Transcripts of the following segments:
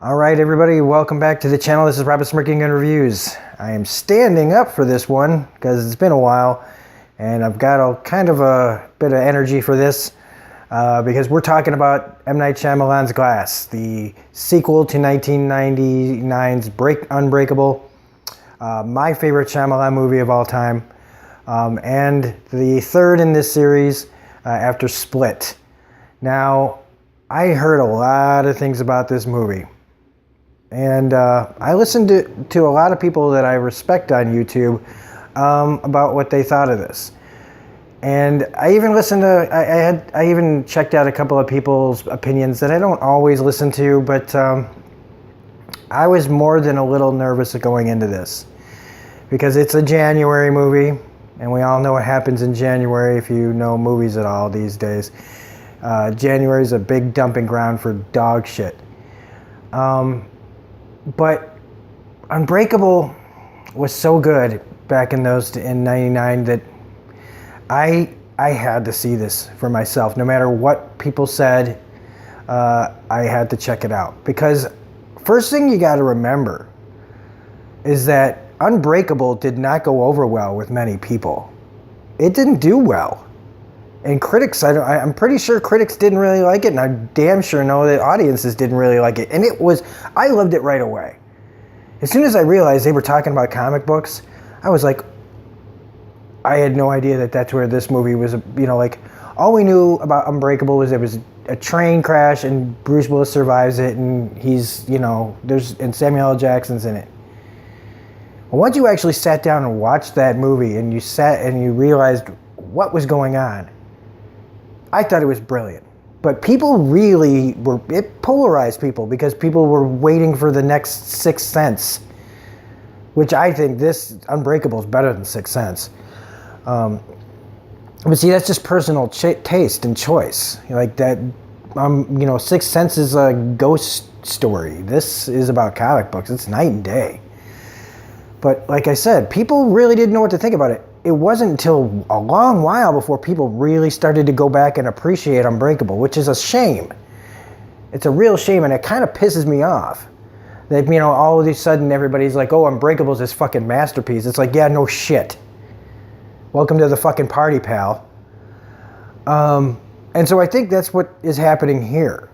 All right, everybody, welcome back to the channel. This is Robert Smirking Gun Reviews. I am standing up for this one because it's been a while, and I've got a kind of a bit of energy for this because we're talking about M. Night Shyamalan's Glass, the sequel to 1999's Unbreakable, my favorite Shyamalan movie of all time, and the third in this series after Split. Now, I heard a lot of things about this movie. And I listened to a lot of people that I respect on YouTube about what they thought of this. And I even listened to, I even checked out a couple of people's opinions that I don't always listen to, but I was more than a little nervous going into this. Because it's a January movie, and we all know what happens in January if you know movies at all these days. January is a big dumping ground for dog shit. But Unbreakable was so good back in '99 that I had to see this for myself. No matter what people said, I had to check it out. Because first thing you got to remember is that Unbreakable did not go over well with many people. It didn't do well. And critics, I'm pretty sure critics didn't really like it, and I damn sure know that audiences didn't really like it. And I loved it right away. As soon as I realized they were talking about comic books, I was like, I had no idea that that's where this movie was, like, all we knew about Unbreakable was it was a train crash and Bruce Willis survives it, and he's, and Samuel L. Jackson's in it. Well, once you actually sat down and watched that movie and you realized what was going on, I thought it was brilliant. But people really it polarized people because people were waiting for the next Sixth Sense, which I think this Unbreakable is better than Sixth Sense. But see, that's just personal taste and choice. Like that, Sixth Sense is a ghost story. This is about comic books. It's night and day. But like I said, people really didn't know what to think about it. It wasn't until a long while before people really started to go back and appreciate Unbreakable, which is a shame. It's a real shame, and it kind of pisses me off. That, all of a sudden everybody's like, oh, Unbreakable is this fucking masterpiece. It's like, yeah, no shit. Welcome to the fucking party, pal. And so I think that's what is happening here.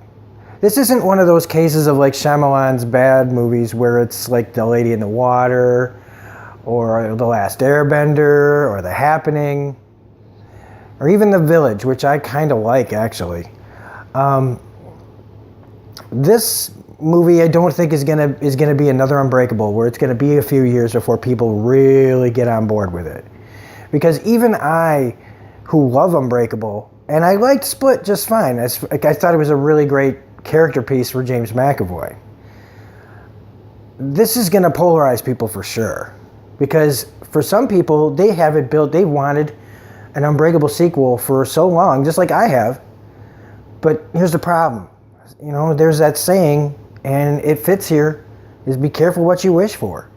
This isn't one of those cases of like Shyamalan's bad movies where it's like The Lady in the Water, or The Last Airbender, or The Happening, or even The Village, which I kind of like, actually. This movie, I don't think is gonna be another Unbreakable, where it's gonna be a few years before people really get on board with it. Because even I, who love Unbreakable, and I liked Split just fine. I thought it was a really great character piece for James McAvoy. This is gonna polarize people for sure. Because for some people, they have it built, they wanted an Unbreakable sequel for so long, just like I have. But here's the problem. There's that saying, and it fits here, is be careful what you wish for.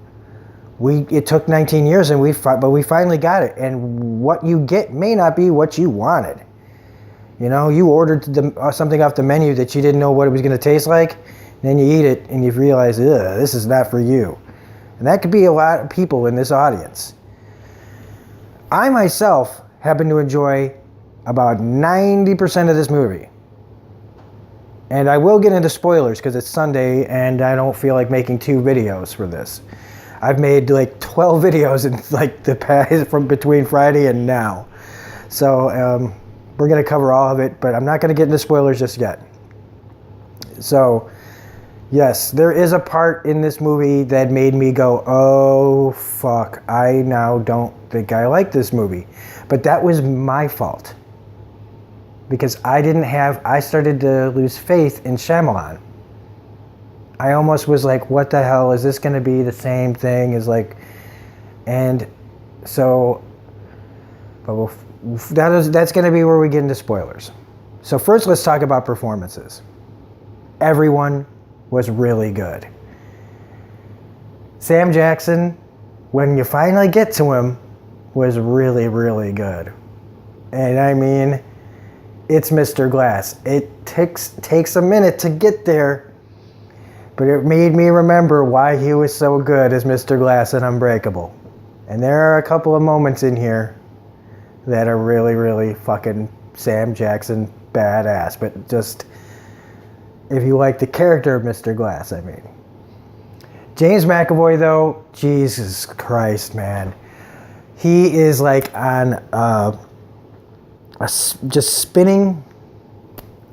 It took 19 years, but we finally got it. And what you get may not be what you wanted. You ordered something off the menu that you didn't know what it was going to taste like, and then you eat it, and you realize, this is not for you. And that could be a lot of people in this audience. I myself happen to enjoy about 90% of this movie. And I will get into spoilers because it's Sunday and I don't feel like making 2 videos for this. I've made like 12 videos in like the past from between Friday and now. So we're going to cover all of it, but I'm not going to get into spoilers just yet. So yes, there is a part in this movie that made me go, oh, fuck, I now don't think I like this movie. But that was my fault. Because I started to lose faith in Shyamalan. I almost was like, what the hell, is this going to be the same thing as like, and so, that's going to be where we get into spoilers. So first, let's talk about performances. Everyone was really good. Sam Jackson, when you finally get to him, was really, really good. And I mean, it's Mr. Glass. It takes a minute to get there, But it made me remember why he was so good as Mr. Glass in Unbreakable. And there are a couple of moments in here that are really, really fucking Sam Jackson badass. But just, if you like the character of Mr. Glass, I mean. James McAvoy, though, Jesus Christ, man. He is like on just spinning.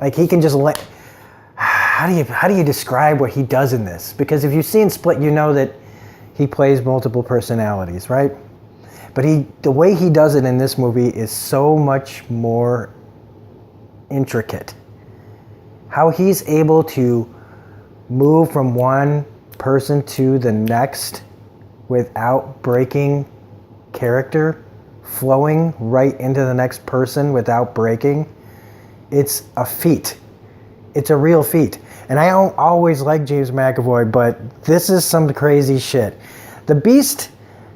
Like he can just let... How do you describe what he does in this? Because if you've seen Split, you know that he plays multiple personalities, right? But the way he does it in this movie is so much more intricate. How he's able to move from one person to the next without breaking character, flowing right into the next person without breaking, it's a feat. It's a real feat. And I don't always like James McAvoy, but this is some crazy shit. The Beast,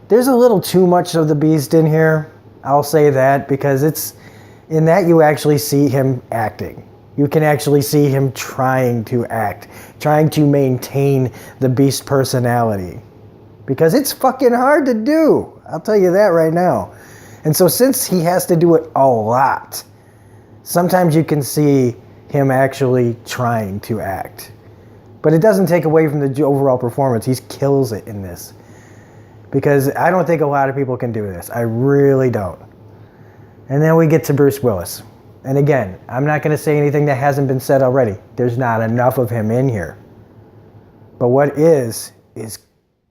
there's a little too much of the Beast in here. I'll say that, because it's in that you actually see him acting. You can actually see him trying to act, trying to maintain the Beast personality. Because it's fucking hard to do. I'll tell you that right now. And so since he has to do it a lot, sometimes you can see him actually trying to act. But it doesn't take away from the overall performance. He kills it in this. Because I don't think a lot of people can do this. I really don't. And then we get to Bruce Willis. And again, I'm not going to say anything that hasn't been said already. There's not enough of him in here. But what is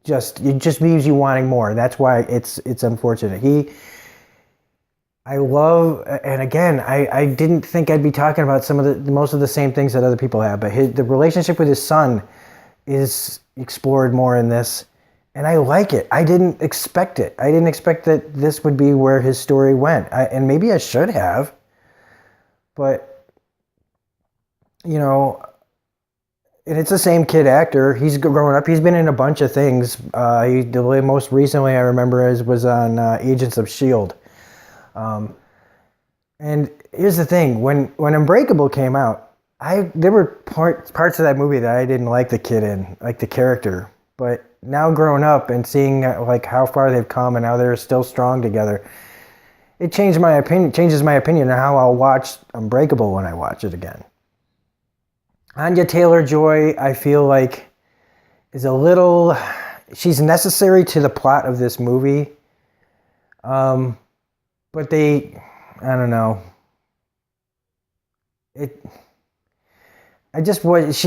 just, it just leaves you wanting more. That's why it's unfortunate. I love, and again, I didn't think I'd be talking about most of the same things that other people have, but the relationship with his son is explored more in this, and I like it. I didn't expect it. I didn't expect that this would be where his story went, and maybe I should have, but, you know, and it's the same kid actor. He's grown up. He's been in a bunch of things. The most recently I remember was on Agents of S.H.I.E.L.D., and here's the thing, when Unbreakable came out, there were parts of that movie that I didn't like the kid in, like the character. But now growing up and seeing like how far they've come and how they're still strong together, it changes my opinion on how I'll watch Unbreakable when I watch it again. Anya Taylor-Joy, I feel like, is she's necessary to the plot of this movie. But I don't know. She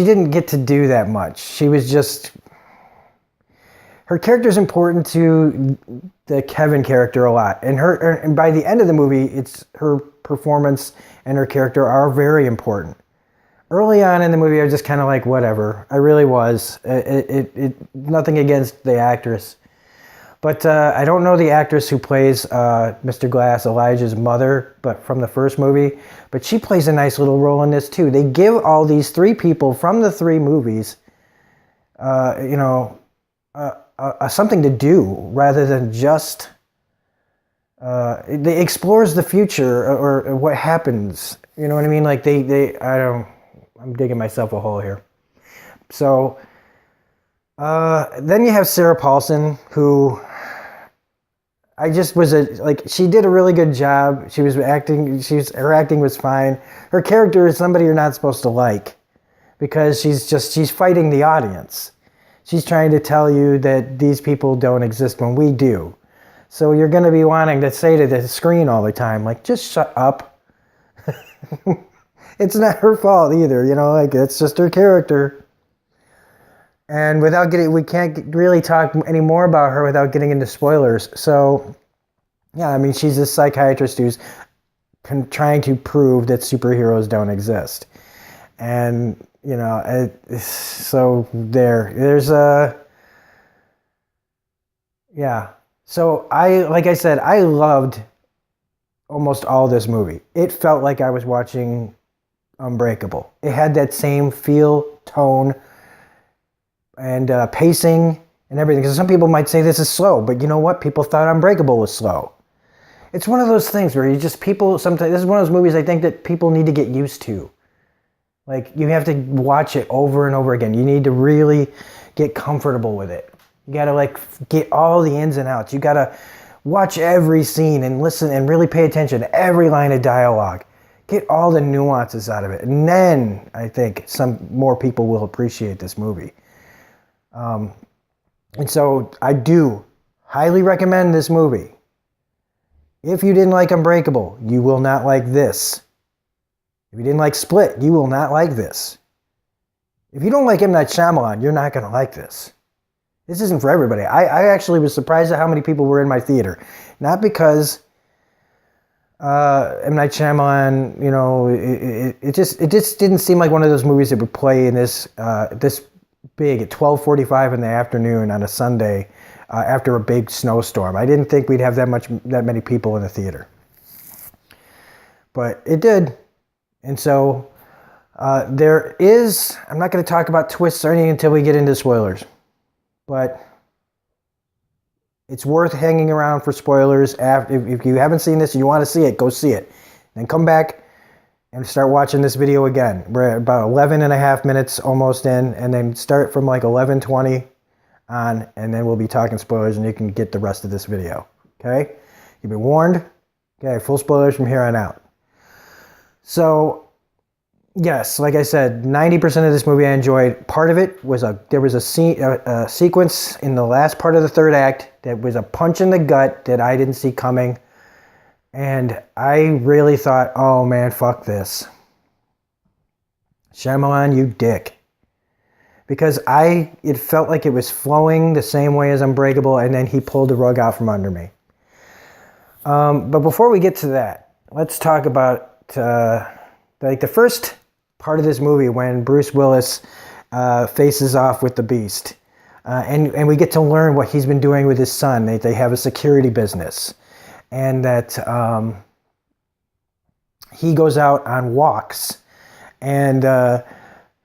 didn't get to do that much. She was just, her character's important to the Kevin character a lot. And by the end of the movie, it's her performance and her character are very important. Early on in the movie, I was just kind of like, whatever. I really was. Nothing against the actress. But I don't know the actress who plays Mr. Glass, Elijah's mother, but from the first movie. But she plays a nice little role in this too. They give all these three people from the three movies, something to do rather than just. They explores the future or what happens. You know what I mean? Like I'm digging myself a hole here. So then you have Sarah Paulson, who I just she did a really good job. She was acting, her acting was fine. Her character is somebody you're not supposed to like because she's fighting the audience. She's trying to tell you that these people don't exist when we do. So you're going to be wanting to say to the screen all the time, like, just shut up. It's not her fault either, it's just her character. And we can't really talk any more about her without getting into spoilers. So, yeah, I mean, she's a psychiatrist who's trying to prove that superheroes don't exist. And, so there's yeah. So like I said, I loved almost all this movie. It felt like I was watching Unbreakable. It had that same feel, tone, and pacing and everything. Because some people might say this is slow, but you know what? People thought Unbreakable was slow. It's one of those things where sometimes, this is one of those movies I think that people need to get used to. Like, you have to watch it over and over again. You need to really get comfortable with it. You got to like get all the ins and outs. You got to watch every scene and listen and really pay attention to every line of dialogue. Get all the nuances out of it. And then I think some more people will appreciate this movie. And so I do highly recommend this movie. If you didn't like Unbreakable, you will not like this. If you didn't like Split, you will not like this. If you don't like M. Night Shyamalan, you're not going to like this. This isn't for everybody. I actually was surprised at how many people were in my theater. Not because M. Night Shyamalan, you know, it just didn't seem like one of those movies that would play in this big at 12:45 in the afternoon on a Sunday after a big snowstorm. I didn't think we'd have that many people in the theater, but it did. And so there is. I'm not going to talk about twists or anything until we get into spoilers, but it's worth hanging around for spoilers. If you haven't seen this and you want to see it, go see it. Then come back and start watching this video again. We're at about 11 and a half minutes almost in, and then start from like 11:20 on, and then we'll be talking spoilers and you can get the rest of this video. Okay? You've been warned. Okay, full spoilers from here on out. So, yes, like I said, 90% of this movie I enjoyed. Part of it was there was a sequence in the last part of the third act that was a punch in the gut that I didn't see coming. And I really thought, oh man, fuck this. Shyamalan, you dick. Because it felt like it was flowing the same way as Unbreakable, and then he pulled the rug out from under me. But before we get to that, let's talk about like the first part of this movie when Bruce Willis faces off with the Beast. And we get to learn what he's been doing with his son. They have a security business. And that he goes out on walks and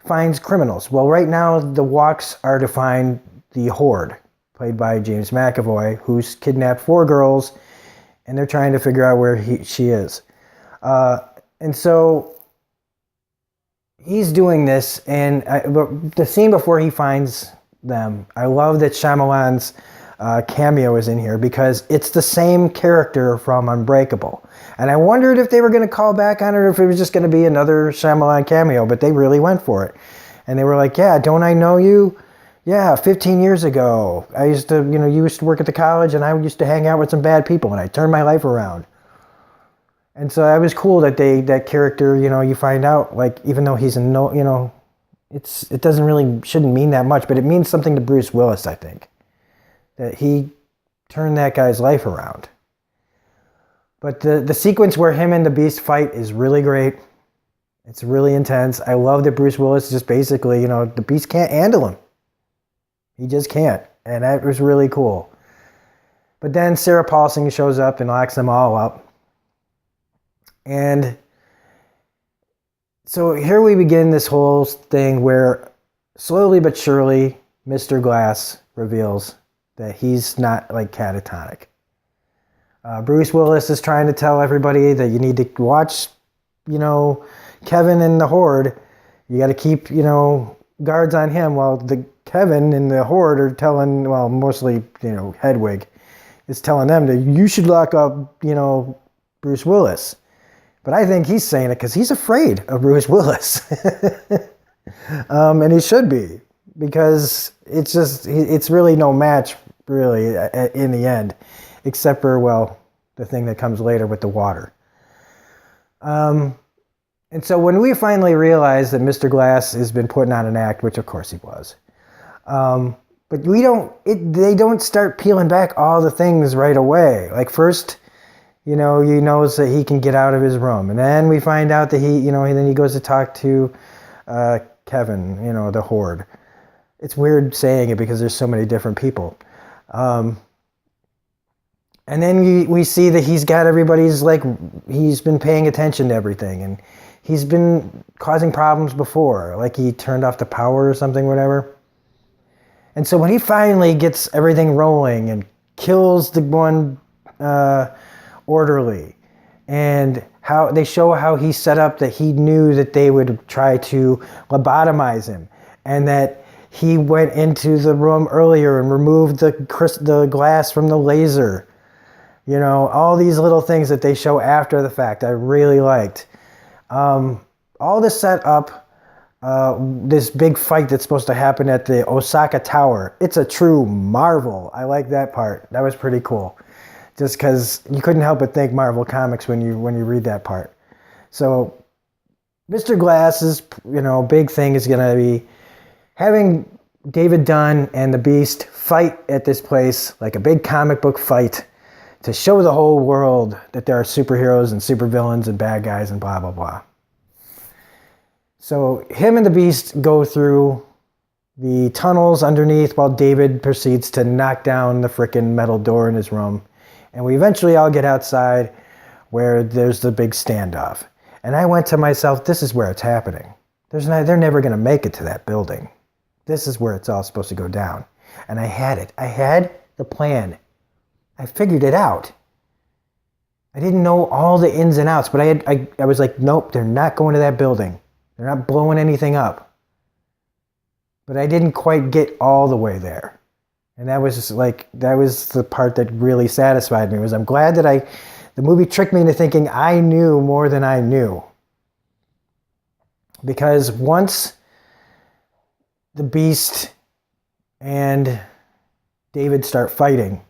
finds criminals. Well, right now the walks are to find the Horde, played by James McAvoy, who's kidnapped 4 girls, and they're trying to figure out where she is. And so he's doing this, and the scene before he finds them, I love that Shyamalan's cameo is in here because it's the same character from Unbreakable. And I wondered if they were going to call back on it or if it was just going to be another Shyamalan cameo, but they really went for it. And they were like, yeah, don't I know you? Yeah, 15 years ago. I used to, you used to work at the college and I used to hang out with some bad people and I turned my life around. And so it was cool that that character, you find out, like, even though he's it doesn't really, shouldn't mean that much, but it means something to Bruce Willis, I think. That he turned that guy's life around. But the sequence where him and the Beast fight is really great. It's really intense. I love that Bruce Willis just basically, the Beast can't handle him. He just can't. And that was really cool. But then Sarah Paulson shows up and locks them all up. And so here we begin this whole thing where slowly but surely Mr. Glass reveals that he's not like catatonic. Bruce Willis is trying to tell everybody that you need to watch, Kevin and the Horde. You got to keep, guards on him, while the Kevin and the Horde are telling, well, mostly, Hedwig is telling them that you should lock up, Bruce Willis. But I think he's saying it because he's afraid of Bruce Willis. And he should be, because it's really no match, really, in the end, except for, well, the thing that comes later with the water. And so when we finally realize that Mr. Glass has been putting on an act, which of course he was, but they don't start peeling back all the things right away. Like first, he knows that he can get out of his room. And then we find out that then he goes to talk to Kevin, the Horde. It's weird saying it because there's so many different people. And then we see that he's got everybody's, like, he's been paying attention to everything. And he's been causing problems before. Like he turned off the power or something, whatever. And so when he finally gets everything rolling and kills the one orderly and how they show how he set up that he knew that they would try to lobotomize him, and that he went into the room earlier and removed the glass from the laser. You know, all these little things that they show after the fact, I really liked. All this set up this big fight that's supposed to happen at the Osaka Tower. It's a true marvel. I like that part. That was pretty cool. Just because you couldn't help but think Marvel Comics when you read that part. So Mr. Glass's big thing is going to be having David Dunn and the Beast fight at this place like a big comic book fight to show the whole world that there are superheroes and supervillains and bad guys and blah, blah, blah. So him and the Beast go through the tunnels underneath while David proceeds to knock down the frickin' metal door in his room. And we eventually all get outside where there's the big standoff. And I went to myself, this is where it's happening. They're never going to make it to that building. This is where it's all supposed to go down. And I had it. I had the plan. I figured it out. I didn't know all the ins and outs, but I was like, nope, they're not going to that building. They're not blowing anything up. But I didn't quite get all the way there. And that was the part that really satisfied me, was I'm glad that the movie tricked me into thinking I knew more than I knew. Because once the Beast and David start fighting,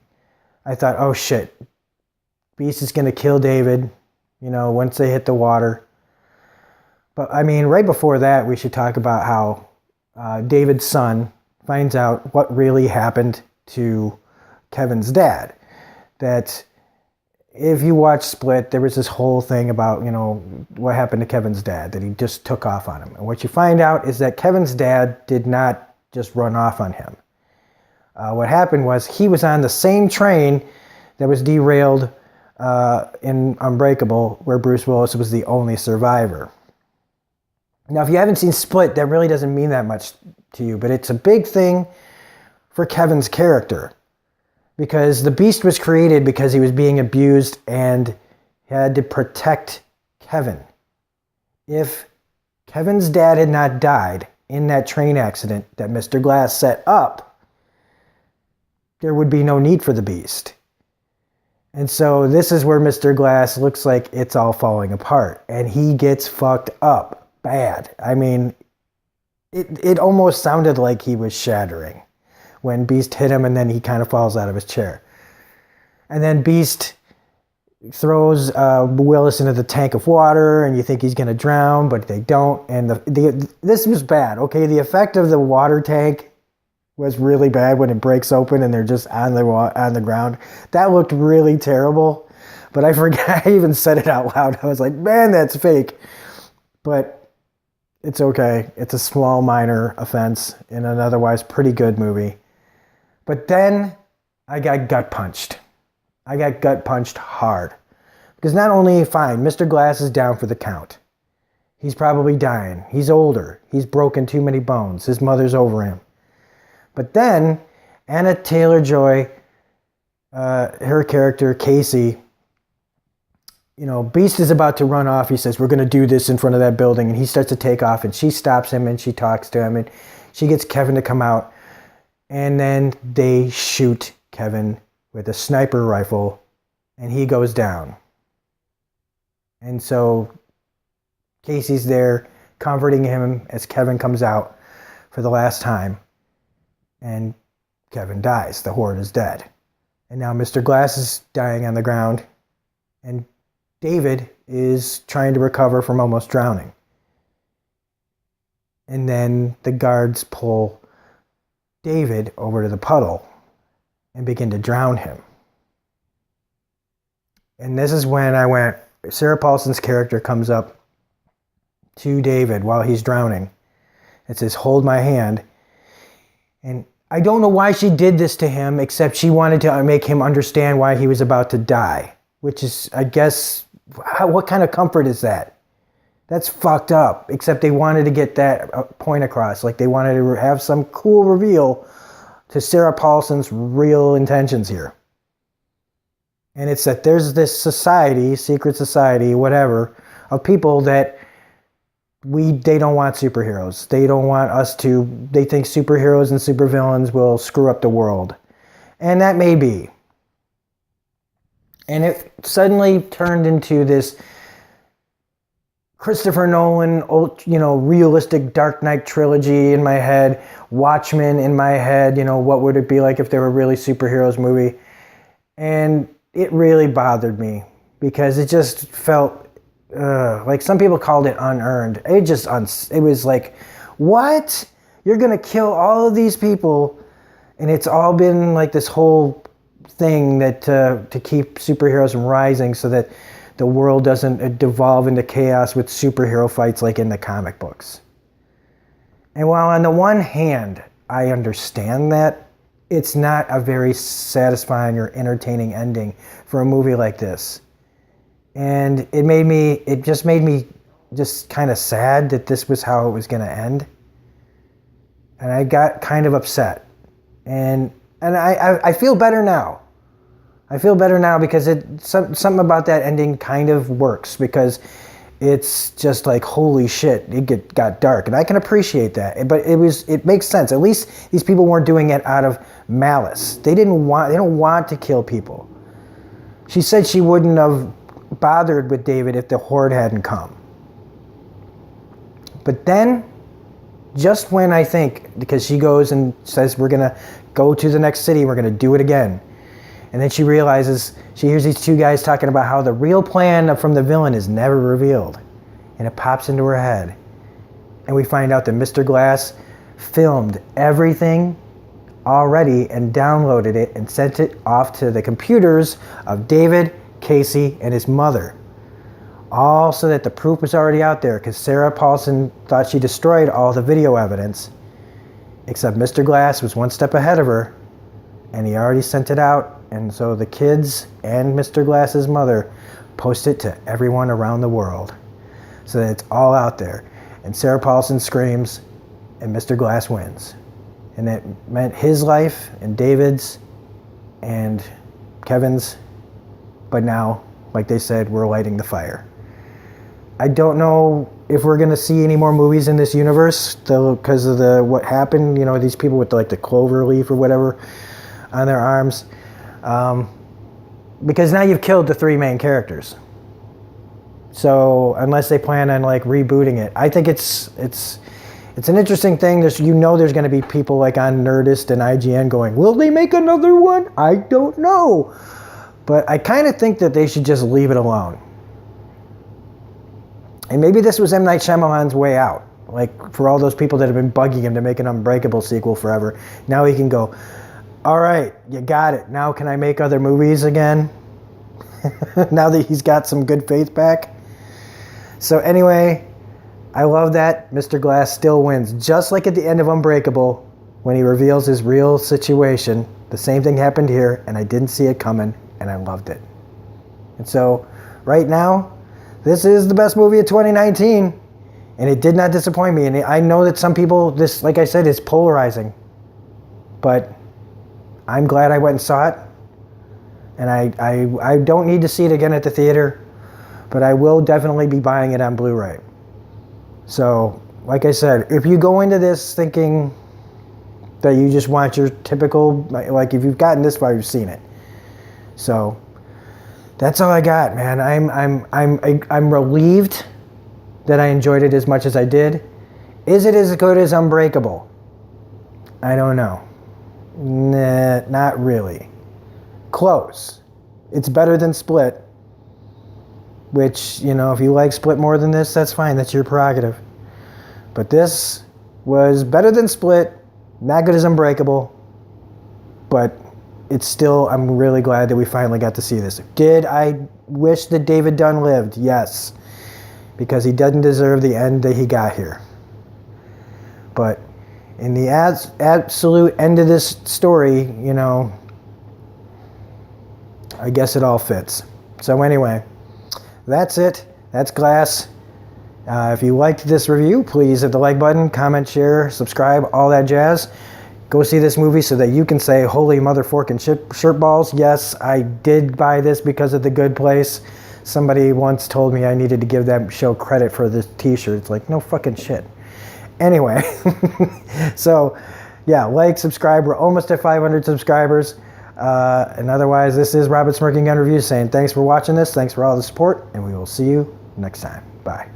I thought, oh shit, Beast is going to kill David, once they hit the water. But I mean, right before that, we should talk about how David's son finds out what really happened to Kevin's dad. That if you watch Split, there was this whole thing about, what happened to Kevin's dad, that he just took off on him. And what you find out is that Kevin's dad did not just run off on him. What happened was he was on the same train that was derailed in Unbreakable, where Bruce Willis was the only survivor. Now, if you haven't seen Split, that really doesn't mean that much to you, but it's a big thing for Kevin's character. Because the Beast was created because he was being abused and had to protect Kevin. If Kevin's dad had not died in that train accident that Mr. Glass set up, there would be no need for the Beast. And so this is where Mr. Glass looks like it's all falling apart. And he gets fucked up bad. I mean, it almost sounded like he was shattering when Beast hit him, and then he kind of falls out of his chair. And then Beast throws Willis into the tank of water, and you think he's going to drown, but they don't. And this was bad, okay? The effect of the water tank was really bad when it breaks open and they're just on the ground. That looked really terrible, but I forgot, I even said it out loud. I was like, man, that's fake. But it's okay. It's a small, minor offense in an otherwise pretty good movie. But then I got gut punched. I got gut punched hard. Because not only, fine, Mr. Glass is down for the count. He's probably dying. He's older. He's broken too many bones. His mother's over him. But then Anna Taylor-Joy, her character, Casey, Beast is about to run off. He says, we're going to do this in front of that building. And he starts to take off, and she stops him and she talks to him, and she gets Kevin to come out. And then they shoot Kevin with a sniper rifle, and he goes down. And so Casey's there comforting him as Kevin comes out for the last time. And Kevin dies. The Horde is dead. And now Mr. Glass is dying on the ground, and David is trying to recover from almost drowning. And then the guards pull David over to the puddle and begin to drown him. And this is when I went, Sarah Paulson's character comes up to David while he's drowning. It says, hold my hand. And I don't know why she did this to him, except she wanted to make him understand why he was about to die. Which is, I guess, what kind of comfort is that? That's fucked up. Except they wanted to get that point across. Like they wanted to have some cool reveal to Sarah Paulson's real intentions here. And it's that there's this society, secret society, whatever, of people that they don't want superheroes. They don't want us to, they think superheroes and supervillains will screw up the world. And that may be. And it suddenly turned into this Christopher Nolan, realistic Dark Knight trilogy in my head, Watchmen in my head, what would it be like if there were really superheroes movie? And it really bothered me because it just felt like some people called it unearned. It was like, what? You're going to kill all of these people, and it's all been like this whole thing that to keep superheroes from rising so that the world doesn't devolve into chaos with superhero fights like in the comic books. And while on the one hand, I understand that, it's not a very satisfying or entertaining ending for a movie like this. And it just made me just kind of sad that this was how it was going to end. And I got kind of upset. And I feel better now. I feel better now because something about that ending kind of works, because it's just like, holy shit, it got dark. And I can appreciate that. But it makes sense. At least these people weren't doing it out of malice. They don't want to kill people. She said she wouldn't have bothered with David if the Horde hadn't come. But then, just when I think, because she goes and says, we're going to go to the next city, we're going to do it again. And then she realizes, she hears these two guys talking about how the real plan from the villain is never revealed. And it pops into her head. And we find out that Mr. Glass filmed everything already and downloaded it and sent it off to the computers of David, Casey, and his mother. All so that the proof was already out there, because Sarah Paulson thought she destroyed all the video evidence. Except Mr. Glass was one step ahead of her, and he already sent it out. And so the kids and Mr. Glass's mother post it to everyone around the world, so that it's all out there. And Sarah Paulson screams, and Mr. Glass wins. And it meant his life and David's and Kevin's. But now, like they said, we're lighting the fire. I don't know if we're going to see any more movies in this universe, though, because of what happened. These people with the clover leaf or whatever on their arms. Because now you've killed the three main characters. So unless they plan on rebooting it, I think it's an interesting thing. There's going to be people on Nerdist and IGN going, will they make another one? I don't know. But I kind of think that they should just leave it alone. And maybe this was M. Night Shyamalan's way out. For all those people that have been bugging him to make an Unbreakable sequel forever. Now he can go, all right, you got it. Now can I make other movies again? Now that he's got some good faith back. So anyway, I love that Mr. Glass still wins. Just like at the end of Unbreakable, when he reveals his real situation. The same thing happened here, and I didn't see it coming, and I loved it. And so, right now, this is the best movie of 2019, and it did not disappoint me. And I know that some people, this, like I said, is polarizing. But I'm glad I went and saw it. And I don't need to see it again at the theater, but I will definitely be buying it on Blu-ray. So, like I said, if you go into this thinking that you just want your typical, if you've gotten this far, you've seen it. So, that's all I got, man. I'm relieved that I enjoyed it as much as I did. Is it as good as Unbreakable? I don't know. Nah, not really. Close. It's better than Split, which, if you like Split more than this, that's fine. That's your prerogative. But this was better than Split, not good as Unbreakable, but it's still, I'm really glad that we finally got to see this. Did I wish that David Dunn lived? Yes, because he doesn't deserve the end that he got here. But in the absolute end of this story, I guess it all fits. So anyway, that's it. That's Glass. If you liked this review, please hit the like button, comment, share, subscribe, all that jazz. Go see this movie so that you can say, holy motherfucking shirt balls. Yes, I did buy this because of The Good Place. Somebody once told me I needed to give that show credit for this t-shirt. It's like, no fucking shit. Anyway, so yeah, like, subscribe. We're almost at 500 subscribers. And otherwise, this is Robert Smirking Gun Reviews saying thanks for watching this. Thanks for all the support. And we will see you next time. Bye.